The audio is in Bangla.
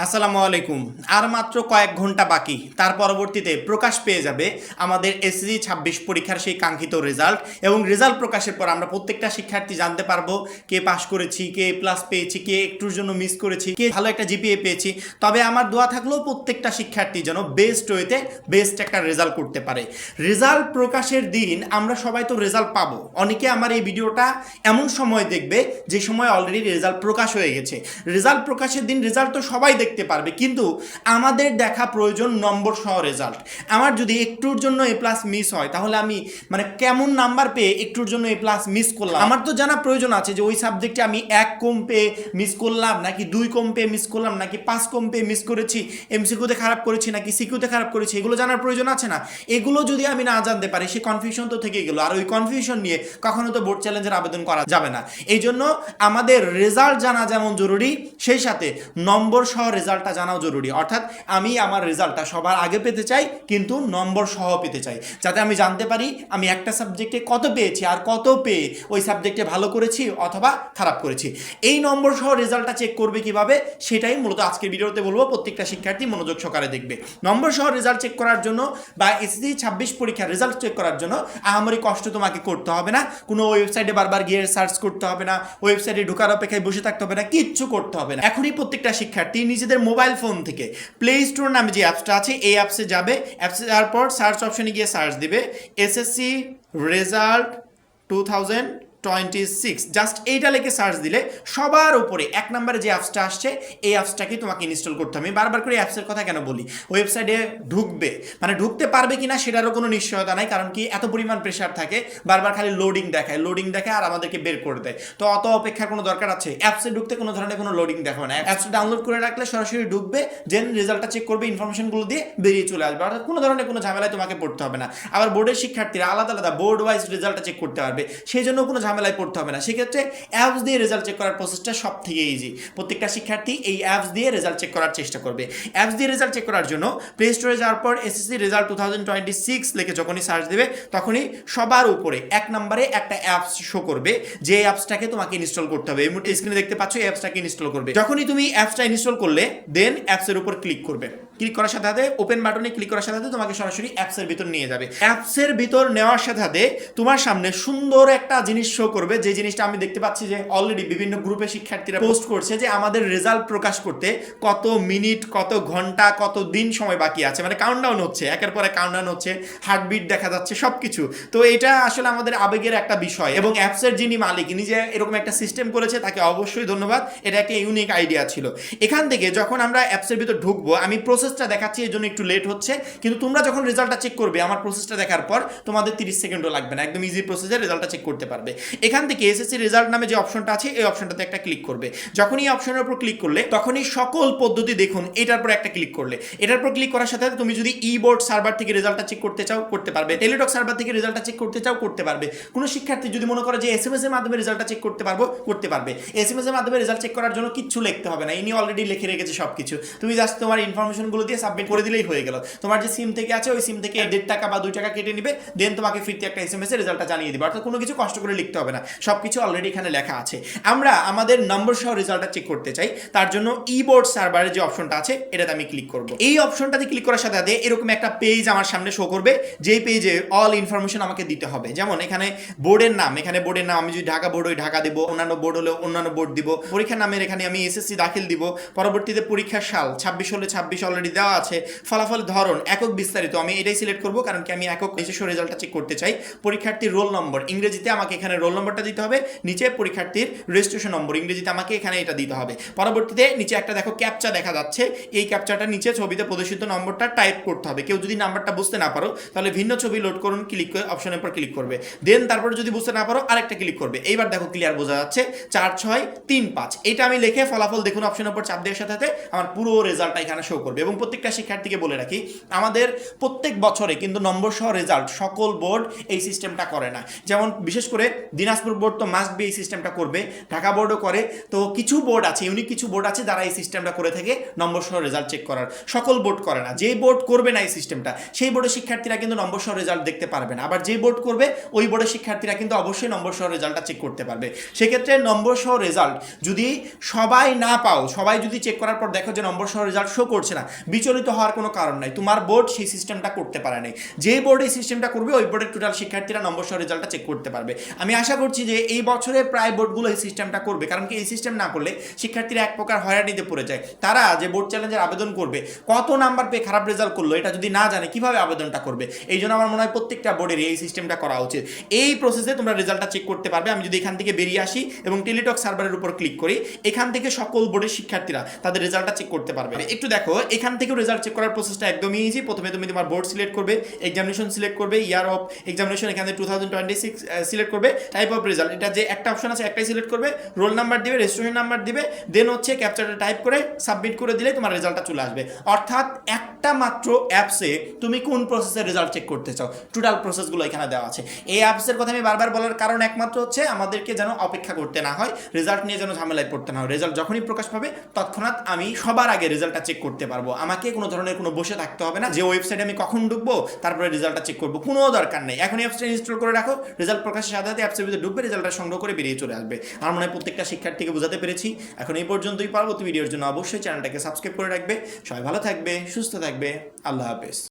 আসসালামু আলাইকুম। আর মাত্র কয়েক ঘন্টা বাকি, তার পরবর্তীতে প্রকাশ পেয়ে যাবে আমাদের এসএসসি 26 পরীক্ষার সেই কাঙ্ক্ষিত রেজাল্ট। এবং রেজাল্ট প্রকাশের পর আমরা প্রত্যেকটা শিক্ষার্থী জানতে পারবো কে পাস করেছি, কে প্লাস পেয়েছি, কে একটুর জন্য মিস করেছি, কে ভালো একটা জিপিএ পেয়েছি। তবে আমার দোয়া থাকলো প্রত্যেকটা শিক্ষার্থী যেন বেস্ট ওয়েতে বেস্ট একটা রেজাল্ট করতে পারে। রেজাল্ট প্রকাশের দিন আমরা সবাই তো রেজাল্ট পাবো। অনেকে আমার এই ভিডিওটা এমন সময় দেখবে যে সময় অলরেডি রেজাল্ট প্রকাশ হয়ে গেছে। রেজাল্ট প্রকাশের দিন রেজাল্ট তো সবাই দেখতে পারবে, কিন্তু আমাদের দেখা প্রয়োজন নম্বর সহ রেজাল্ট। আমার যদি একটুর জন্য এ প্লাস মিস হয়, তাহলে আমি কেমন নাম্বার পেয়ে একটুর জন্য এ প্লাস মিস করলাম। আমার তো জানা প্রয়োজন আছে যে ওই সাবজেক্টে আমি 1 কম পেয়ে মিস করলাম, নাকি 2 কম পেয়ে মিস করলাম, নাকি 5 কম পেয়ে মিস করেছি, এমসিকিউতে খারাপ করেছি নাকি সিকিউতে খারাপ করেছি, এগুলো জানার প্রয়োজন আছে না? এগুলো যদি আমি না জানতে পারি, সে কনফিউশন তো থেকে গেল। আর ওই কনফিউশন নিয়ে কখনো তো বোর্ড চ্যালেঞ্জের আবেদন করা যাবে না। এই জন্য আমাদের রেজাল্ট জানা যেমন জরুরি, সেই সাথে নম্বর সহ রেজাল্টটা জানাও জরুরি। অর্থাৎ আমি আমার রেজাল্টটা সবার আগে পেতে চাই, কিন্তু নম্বর সহ পেতে চাই, যাতে আমি জানতে পারি আমি একটা সাবজেক্টে কত পেয়েছি আর কত পেয়ে ওই সাবজেক্টে ভালো করেছি অথবা খারাপ করেছি। এই নম্বর সহ রেজাল্টটা চেক করবে কিভাবে, সেটাই মূলত আজকের ভিডিওতে বলবো। প্রত্যেকটা শিক্ষার্থী মনোযোগ সহকারে দেখবে। নম্বর সহ রেজাল্ট চেক করার জন্য বা এসএসসি 26 পরীক্ষার রেজাল্ট চেক করার জন্য আহামরি কষ্ট তোমাকে করতে হবে না। কোনো ওয়েবসাইটে বারবার গিয়ে সার্চ করতে হবে না, ওয়েবসাইটে ঢোকার অপেক্ষায় বসে থাকতে হবে না, কিচ্ছু করতে হবে না। এখনই প্রত্যেকটা শিক্ষার্থী নিজেদের মোবাইল ফোন থেকে প্লে স্টোর নামে যে অ্যাপসটা আছে, এই অ্যাপসে যাবে। অ্যাপসে যাওয়ার পর সার্চ অপশনে গিয়ে সার্চ দিবে এসএসসি রেজাল্ট 2026, জাস্ট এইটা লিখে সার্চ দিলে সবার উপরে 1 নম্বরে যে অ্যাপসটা আসছে, এই অ্যাপসটাকে তোমাকে ইনস্টল করতে হবে। আমি বারবার করে অ্যাপসের কথা কেন বলি, ওয়েবসাইটে ঢুকবে ঢুকতে পারবে কিনা সেটারও কোনো নিশ্চয়তা নাই, কারণ কি এত পরিমাণ প্রেশার থাকে, বারবার খালি লোডিং দেখায় আর আমাদেরকে বের করে দেয়। তো অত অপেক্ষার কোনো দরকার আছে? অ্যাপসে ঢুকতে কোনো ধরনের কোনো লোডিং দেখাবে না। অ্যাপসটা ডাউনলোড করে রাখলে সরাসরি ঢুকবে, দেন রেজাল্টটা চেক করবে, ইনফরমেশনগুলো দিয়ে বেরিয়ে চলে আসবে। অর্থাৎ কোনো ধরনের কোনো ঝামেলায় তোমাকে পড়তে হবে না। আবার বোর্ডের শিক্ষার্থীরা আলাদা আলাদা বোর্ড ওয়াইজ রেজাল্টটা চেক করতে পারবে, সেই জন্য কোনো ঝামেলায় পড়তে হবে না। সেক্ষেত্রে অ্যাপস দিয়ে রেজাল্ট চেক করার প্রসেসটা সব থেকে ইজি। প্রত্যেকটা শিক্ষার্থী এই অ্যাপস দিয়ে রেজাল্ট চেক করার চেষ্টা করবে। অ্যাপস দিয়ে রেজাল্ট চেক করার জন্য প্লে স্টোরে যাওয়ার পর এসএসসি রেজাল্ট 2026 লিখে যখনই সার্চ দেবে, তখনই সবার উপরে 1 নম্বরে একটা অ্যাপস শো করবে, যে অ্যাপসটাকে তোমাকে ইনস্টল করতে হবে। এই মুহূর্তে স্ক্রিনে দেখতে পাচ্ছ, এই অ্যাপসটাকে ইনস্টল করবে। যখনই তুমি অ্যাপসটা ইনস্টল করলে, দেন অ্যাপসের উপর ক্লিক করবে। ক্লিক করার সাথে সাথে ওপেন বাটনে ক্লিক করার সাথে সাথে তোমাকে সরাসরি অ্যাপসের ভিতর নিয়ে যাবে। অ্যাপসের ভিতর নেওয়ার সাথে সাথে তোমার সামনে সুন্দর একটা জিনিস শো করবে, যে জিনিসটা আমি দেখতে পাচ্ছি যে অলরেডি বিভিন্ন গ্রুপে শিক্ষার্থীরা পোস্ট করছে যে আমাদের রেজাল্ট প্রকাশ করতে কত মিনিট, কত ঘন্টা, কত দিন সময় বাকি আছে। কাউন্টডাউন হচ্ছে, একের পরে কাউন্টডাউন হচ্ছে, হার্টবিট দেখা যাচ্ছে, সবকিছু। তো এটা আসলে আমাদের আবেগের একটা বিষয়, এবং অ্যাপসের যিনি মালিক, ইনি যে এরকম একটা সিস্টেম করেছে, তাকে অবশ্যই ধন্যবাদ। এটা একটা ইউনিক আইডিয়া ছিল। এখান থেকে যখন আমরা অ্যাপসের ভিতর ঢুকবো, আমি প্রসেসটা দেখাচ্ছি, এই জন্য একটু লেট হচ্ছে, কিন্তু তোমরা যখন রেজাল্টটা চেক করবে আমার প্রসেসটা দেখার পর, তোমাদের 30 সেকেন্ডও লাগবে না, একদম ইজি প্রসেসে রেজাল্টটা চেক করতে পারবে। এখান থেকে এসএসসি রেজাল্ট নামে যে অপশনটা আছে, এই অপশনটাতে একটা ক্লিক করবে। যখনই এই অপশনের উপর ক্লিক করলে, তখনই সকল পদ্ধতি দেখুন, এটার পর একটা ক্লিক করলে, এটার পর ক্লিক করার সাথে সাথে তুমি যদি বোর্ড সার্ভার থেকে রেজাল্টটা চেক করতে চাও, করতে পারবে। টেলিটক সার্ভার থেকে রেজাল্টটা চেক করতে চাও, করতে পারবে। কোনো শিক্ষার্থী যদি মনে করে যে এসএমএস এর মাধ্যমে রেজাল্টটা চেক করতে পারবো, করতে পারবে। এসএমএস এর মাধ্যমে রেজাল্ট চেক করার জন্য কিচ্ছু লিখতে হবে না, ইনি অলরেডি লিখে রেখেছে সবকিছু। তুমি জাস্ট তোমার ইনফরমেশনগুলো দিয়ে সাবমিট করে দিলেই হয়ে গেল। তোমার যে সিম থেকে আছে, ওই সিম থেকে 1.5 টাকা বা 2 টাকা কেটে নিবে, দেন তোমাকে ফিরতে একটা এসএমএস এর রেজাল্টটা জানিয়ে দিবে। অর্থাৎ কোনো কিছু কষ্ট করে লিখতে হবে না, সবকিছু অলরেডি এখানে লেখা আছে। আমরা আমাদের নম্বর সহ রেজাল্টটা চেক করতে চাই, তার জন্য বোর্ড সার্ভারের যে অপশনটা আছে, এটাতে আমি ক্লিক করব। এই অপশনটাতে ক্লিক করার সাথে সাথে এরকম একটা পেজ আমার সামনে শো করবে, যেই পেজে অল ইনফরমেশন আমাকে দিতে হবে। যেমন এখানে বোর্ডের নাম, আমি যদি ঢাকা বোর্ড, ওই ঢাকা দিব, অন্যান্য বোর্ড হলে অন্যান্য বোর্ড দিব। পরীক্ষার নামের এখানে আমি এসএসসি দাখিল দিব। পরবর্তীতে পরীক্ষার সাল 26 হলে 26 অলরেডি দেওয়া আছে। ফলাফল ধরন, একক বিস্তারিত, আমি এটাই সিলেক্ট করব, কারণ কি আমি একক নিজস্ব রেজাল্টটা চেক করতে চাই। পরীক্ষার্থীর রোল নম্বর, ইংরেজিতে আমাকে এখানে রোল নম্বরটা দিতে হবে। নিচে পরীক্ষার্থীর রেজিস্ট্রেশন নম্বর, ইংরেজিতে আমাকে এখানে এটা দিতে হবে। পরবর্তীতে নিচে একটা দেখো ক্যাপচা দেখা যাচ্ছে, এই ক্যাপচাটা নিচে ছবিতে প্রদর্শিত নম্বরটা টাইপ করতে হবে। কেউ যদি নাম্বারটা বুঝতে না পারো, তাহলে ভিন্ন ছবি লোড করুন, ক্লিক করে অপশনের পর ক্লিক করবে। দেন তারপরে যদি বুঝতে না পারো, আরেকটা ক্লিক করবে। এইবার দেখো ক্লিয়ার বোঝা যাচ্ছে 4635। এটা আমি লিখে ফলাফল দেখুন অপশনের উপর চাপ দেওয়ার সাথে সাথে আমার পুরো রেজাল্টটা এখানে শো করবে। এবং প্রত্যেকটা শিক্ষার্থীকে বলে রাখি, আমাদের প্রত্যেক বছরে কিন্তু নম্বর সহ রেজাল্ট সকল বোর্ড এই সিস্টেমটা করে না। যেমন বিশেষ করে দিনাজপুর বোর্ড তো মাস্ট বি এই সিস্টেমটা করবে, ঢাকা বোর্ডও করে, তো কিছু বোর্ড আছে, ইউনিক কিছু বোর্ড আছে যারা এই সিস্টেমটা করে থাকে নম্বর সহ রেজাল্ট চেক করার। সকল বোর্ড করে না। যেই বোর্ড করবে না এই সিস্টেমটা, সেই বোর্ডের শিক্ষার্থীরা কিন্তু নম্বর সহ রেজাল্ট দেখতে পারবে না। আবার যে বোর্ড করবে ওই বোর্ডের শিক্ষার্থীরা কিন্তু অবশ্যই নম্বর সহ রেজাল্টটা চেক করতে পারবে। সেক্ষেত্রে নম্বর সহ রেজাল্ট যদি সবাই না পাও, সবাই যদি চেক করার পর দেখো যে নম্বর সহ রেজাল্ট শো করছে না, বিচলিত হওয়ার কোনো কারণ নাই। তোমার বোর্ড সেই সিস্টেমটা করতে পারে নাই। যে বোর্ড এই সিস্টেমটা করবে ওই বোর্ডের টোটাল শিক্ষার্থীরা নম্বর সহ রেজাল্টটা চেক করতে পারবে। আমি আশা করছি যে এই বছরে প্রায় বোর্ডগুলো এই সিস্টেমটা করবে, কারণ কি এই সিস্টেম না করলে শিক্ষার্থীরা এক প্রকার হয়রানিতে পড়ে যায়। তারা যে বোর্ড চ্যালেঞ্জের আবেদন করবে, কত নাম্বার পেয়ে খারাপ রেজাল্ট করলো এটা যদি না জানে কিভাবে আবেদনটা করবে। এই জন্য আমার মনে হয় প্রত্যেকটা বোর্ডের এই সিস্টেমটা করা উচিত। এই প্রসেসে তোমরা রেজাল্টটা চেক করতে পারবে। আমি যদি এখান থেকে বেরিয়ে আসি এবং টেলিটক সার্ভারের উপর ক্লিক করি, এখান থেকে সকল বোর্ডের শিক্ষার্থীরা তাদের রেজাল্টটা চেক করতে পারবে। একটু দেখো, এখান থেকেও রেজাল্ট চেক করার প্রসেসটা একদমই ইজি। প্রথমে তুমি তোমার বোর্ড সিলেক্ট করবে, এক্সামিনেশন সিলেক্ট করবে, ইয়ার অফ এক্সামিনেশন এখানে 2026 সিলেক্ট করবে, টাইপ অফ রেজাল্ট এটা যে একটা অপশন আছে একটাই সিলেক্ট করবে, রোল নাম্বার দিবে, রেজিস্ট্রেশন নাম্বার দিবে, দেন হচ্ছে ক্যাপচারটা টাইপ করে সাবমিট করে দিলে তোমার রেজাল্টটা চলে আসবে। অর্থাৎ একটা মাত্র অ্যাপসে তুমি কোন প্রসেসের রেজাল্ট চেক করতে চাও, টোটাল প্রসেসগুলো এখানে দেওয়া আছে। এই অ্যাপসের কথা আমি বারবার বলার কারণ একমাত্র হচ্ছে আমাদেরকে যেন অপেক্ষা করতে না হয়, রেজাল্ট নিয়ে যেন ঝামেলায় পড়তে না হয়। রেজাল্ট যখনই প্রকাশ পাবে তৎক্ষণাৎ আমি সবার আগে রেজাল্টটা চেক করতে পারবো। আমাকে কোনো ধরনের কোনো বসে থাকতে হবে না যে ওয়েবসাইটে আমি কখন ঢুকবো তারপরে রেজাল্টটা চেক করবো, কোনো দরকার নেই। এখনই অ্যাপসটা ইনস্টল করে রাখো, রেজাল্ট প্রকাশের সাথে সাথে অ্যাপসের ভিতরে ঢুকবে, রেজাল্টটা সংগ্রহ করে বেরিয়ে চলে আসবে। আমার মনে হয় প্রত্যেকটা শিক্ষার্থীকে বোঝাতে পেরেছি। এখন এই পর্যন্তই। পরবর্তী ভিডিওর জন্য অবশ্যই চ্যানেলটাকে সাবস্ক্রাইব করে রাখবে। সবাই ভালো থাকবে, সুস্থ থাকবে। আল্লাহ হাফেজ।